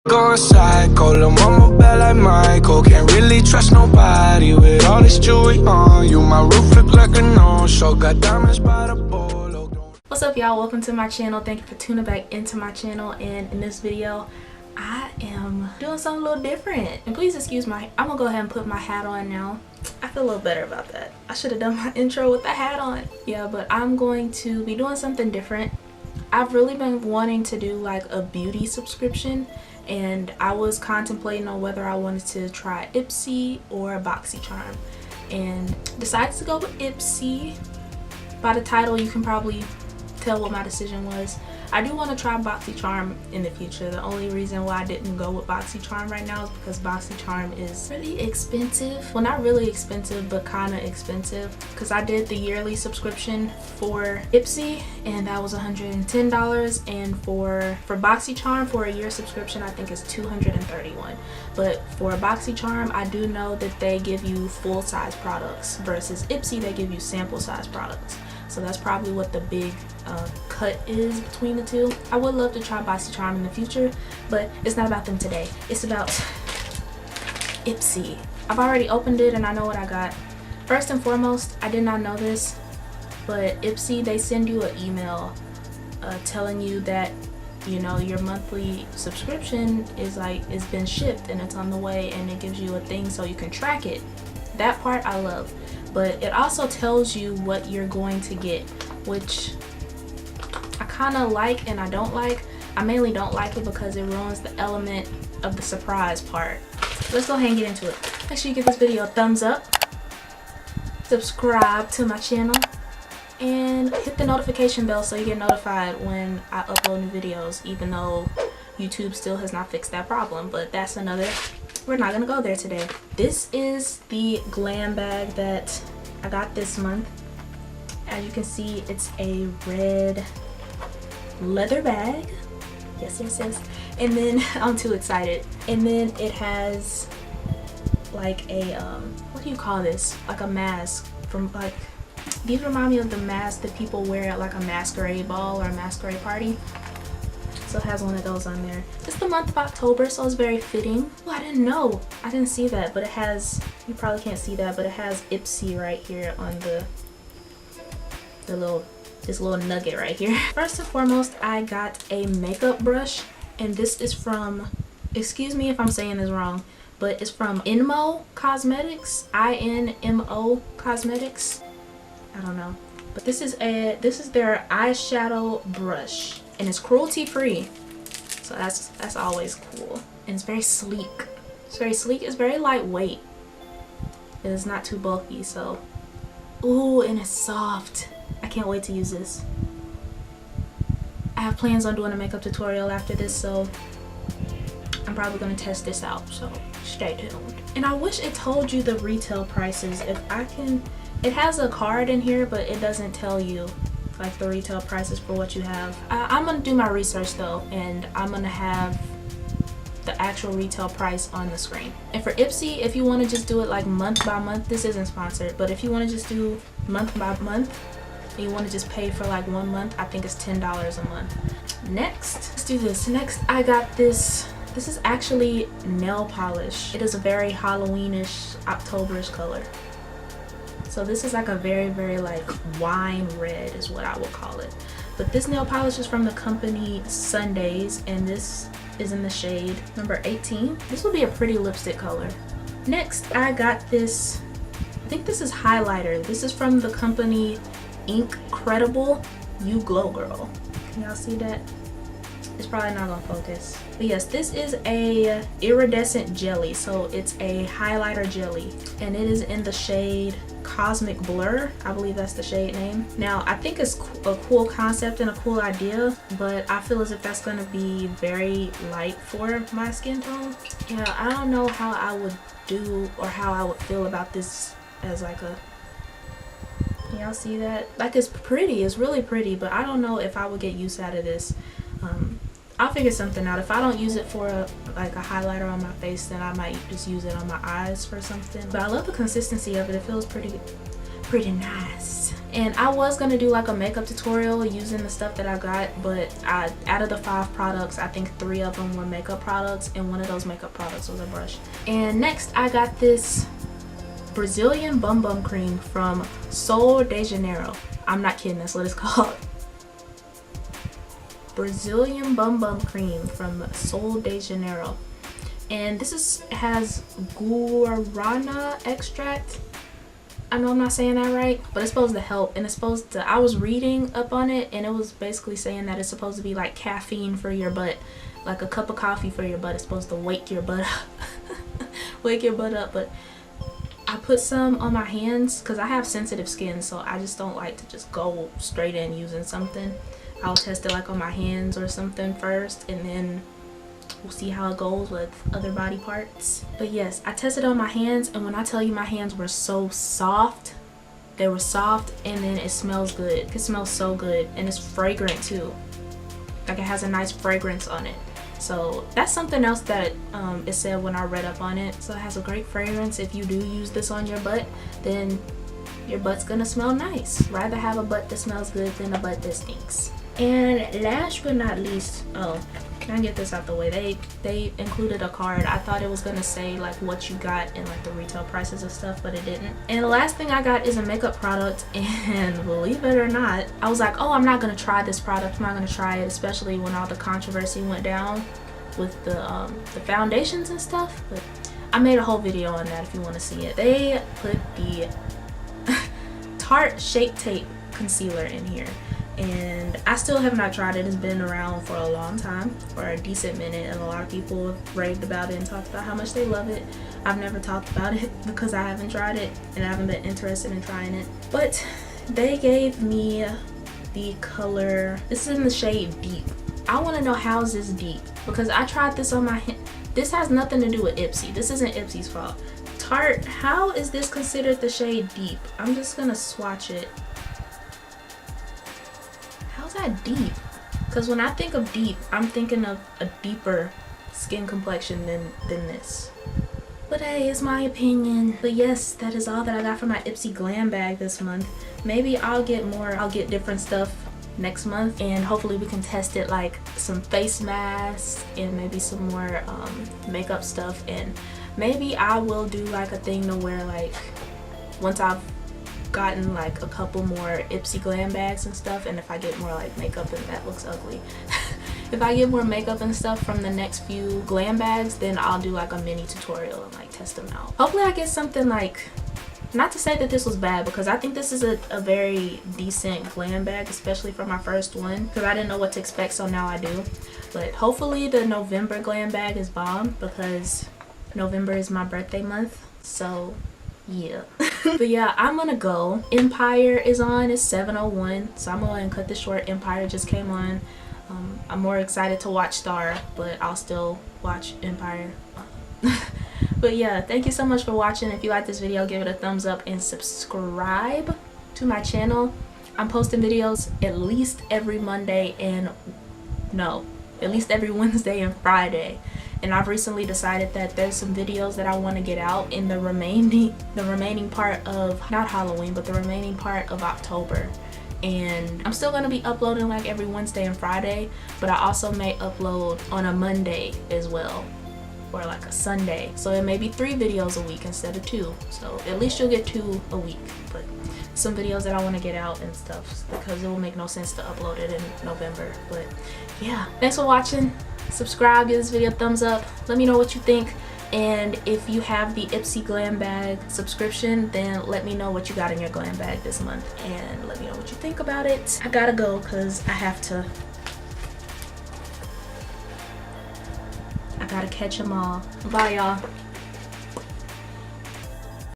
Going psycho, lil' mama bad like Michael. Can't really trust nobody with all this jewelry on you. My roof look like a no-show, got diamonds by the bolo. What's up, y'all? Welcome to my channel. Thank you for tuning back into my channel. And in this video, I am doing something a little different. And please excuse my, I'm gonna go ahead and put my hat on now. I feel a little better about that. I should have done my intro with the hat on. Yeah, but I'm going to be doing something different. I've really been wanting to do like a beauty subscription, and I was contemplating on whether I wanted to try Ipsy or BoxyCharm, and decided to go with Ipsy. By the title, you can probably tell what my decision was. I do want to try BoxyCharm in the future. The only reason why I didn't go with BoxyCharm right now is because BoxyCharm is really expensive. Well, not really expensive, but kind of expensive, because I did the yearly subscription for Ipsy and that was $110, and for BoxyCharm for a year subscription I think is $231. But for BoxyCharm, I do know that they give you full size products versus Ipsy, they give you sample size products. So that's probably what the big cut is between the two. I would love to try BoxyCharm in the future, but it's not about them today. It's about Ipsy. I've already opened it and I know what I got. First and foremost, I did not know this, but Ipsy, they send you an email telling you that, you know, your monthly subscription is it's been shipped and it's on the way, and it gives you a thing so you can track it. That part I love. But it also tells you what you're going to get, which I kind of like and I don't like. I mainly don't like it because it ruins the element of the surprise part. Let's go ahead and get into it. Make sure you give this video a thumbs up, subscribe to my channel, and hit the notification bell so you get notified when I upload new videos, even though YouTube still has not fixed that problem. But that's another, we're not gonna go there today. This is the glam bag that I got this month. As you can see, it's a red leather bag. Yes, yes, yes. And then I'm too excited. And then it has like a what do you call this? Like a mask from like, these remind me of the mask that people wear at like a masquerade ball or a masquerade party. So it has one of those on there. It's the month of October, so it's very fitting. Oh, I didn't know. I didn't see that, but it has, you probably can't see that, but it has Ipsy right here on this little nugget right here. First and foremost, I got a makeup brush, and this is from, excuse me if I'm saying this wrong, but it's from InMo Cosmetics, InMo Cosmetics. I don't know. But this is their eyeshadow brush, and it's cruelty free, so that's always cool. And it's very sleek. It's very sleek. It's very lightweight. It's not too bulky. So, ooh, and it's soft. I can't wait to use this. I have plans on doing a makeup tutorial after this, so I'm probably gonna test this out. So stay tuned. And I wish it told you the retail prices. If I can, it has a card in here, but it doesn't tell you like the retail prices for what you have. I'm gonna do my research though, and I'm gonna have the actual retail price on the screen. And for Ipsy, if you want to just do it like month by month, this isn't sponsored, but if you want to just do month by month and you want to just pay for like 1 month, I think it's $10 a month. Next, let's do this. Next, I got this. This is actually nail polish. It is a very Halloweenish, Octoberish color. So this is like a very, very like wine red is what I would call it. But this nail polish is from the company Sundays, and this is in the shade number 18. This will be a pretty lipstick color. Next, I got this, I think this is highlighter. This is from the company Incredible You Glow Girl. Can y'all see that? It's probably not gonna focus. But yes, this is a iridescent jelly. So it's a highlighter jelly, and it is in the shade Cosmic Blur. I believe that's the shade name. Now, I think it's a cool concept and a cool idea, but I feel as if that's gonna be very light for my skin tone. Yeah, I don't know how I would do or how I would feel about this as like a, can y'all see that? Like, it's pretty, it's really pretty, but I don't know if I would get use out of this. I'll figure something out. If I don't use it for like a highlighter on my face, then I might just use it on my eyes for something. But I love the consistency of it. It feels pretty pretty nice. And I was gonna do like a makeup tutorial using the stuff that I got, but out of the 5 products, I think 3 of them were makeup products, and one of those makeup products was a brush. And next I got this Brazilian Bum Bum Cream from Sol de Janeiro. I'm not kidding, that's what it's called. Brazilian Bum Bum Cream from Sol de Janeiro. And this has guarana extract. I know I'm not saying that right, but it's supposed to help, and it's supposed to, I was reading up on it, and it was basically saying that it's supposed to be like caffeine for your butt, like a cup of coffee for your butt. It's supposed to wake your butt up. Wake your butt up. But I put some on my hands because I have sensitive skin, so I just don't like to just go straight in using something. I'll test it like on my hands or something first, and then we'll see how it goes with other body parts. But yes, I tested on my hands, and when I tell you my hands were so soft, they were soft, and then it smells good. It smells so good, and it's fragrant too. Like, it has a nice fragrance on it. So that's something else that it said when I read up on it. So it has a great fragrance. If you do use this on your butt, then your butt's gonna smell nice. Rather have a butt that smells good than a butt that stinks. And last but not least, oh, can I get this out the way? They included a card. I thought it was gonna say like what you got and like the retail prices of stuff, but it didn't. And the last thing I got is a makeup product, and believe it or not, I was like, oh, I'm not gonna try this product. I'm not gonna try it, especially when all the controversy went down with the foundations and stuff. But I made a whole video on that if you want to see it. They put the Tarte Shape Tape concealer in here, and I still have not tried it. It's been around for a long time, for a decent minute, and a lot of people have raved about it and talked about how much they love it. I've never talked about it because I haven't tried it and I haven't been interested in trying it. But they gave me the color, this is in the shade Deep. I want to know, how is this deep? Because I tried this on my hand. This has nothing to do with Ipsy. This isn't Ipsy's fault. Tarte, how is this considered the shade Deep? I'm just gonna swatch it. How's that deep? Because when I think of deep, I'm thinking of a deeper skin complexion than this. But hey, it's my opinion. But yes, that is all that I got for my Ipsy glam bag this month. Maybe I'll get more, I'll get different stuff next month, and hopefully we can test it, like some face masks and maybe some more makeup stuff. And maybe I will do like a thing to where, like, once I've gotten like a couple more Ipsy glam bags and stuff, and if I get more like makeup, and that looks ugly, if I get more makeup and stuff from the next few glam bags, then I'll do like a mini tutorial and like test them out. Hopefully I get something like, not to say that this was bad, because I think this is a very decent glam bag, especially for my first one, because I didn't know what to expect, so now I do. But hopefully the November glam bag is bomb, because November is my birthday month, so yeah. But yeah, I'm gonna go. Empire is on. It's 7:01, so I'm gonna go ahead and cut this short. Empire just came on. I'm more excited to watch Star, but I'll still watch Empire. But yeah, thank you so much for watching. If you like this video, give it a thumbs up and subscribe to my channel. I'm posting videos at least every Monday and at least every Wednesday and Friday. And I've recently decided that there's some videos that I want to get out in the remaining part of, not Halloween, but the remaining part of October. And I'm still going to be uploading like every Wednesday and Friday, but I also may upload on a Monday as well, or like a Sunday. So it may be 3 videos a week instead of 2. So at least you'll get 2 a week. But some videos that I want to get out and stuff, because it will make no sense to upload it in November. But yeah, thanks for watching. Subscribe, give this video a thumbs up, let me know what you think. And if you have the Ipsy glam bag subscription, then let me know what you got in your glam bag this month, and let me know what you think about it. I gotta go because I gotta catch them all. Bye y'all.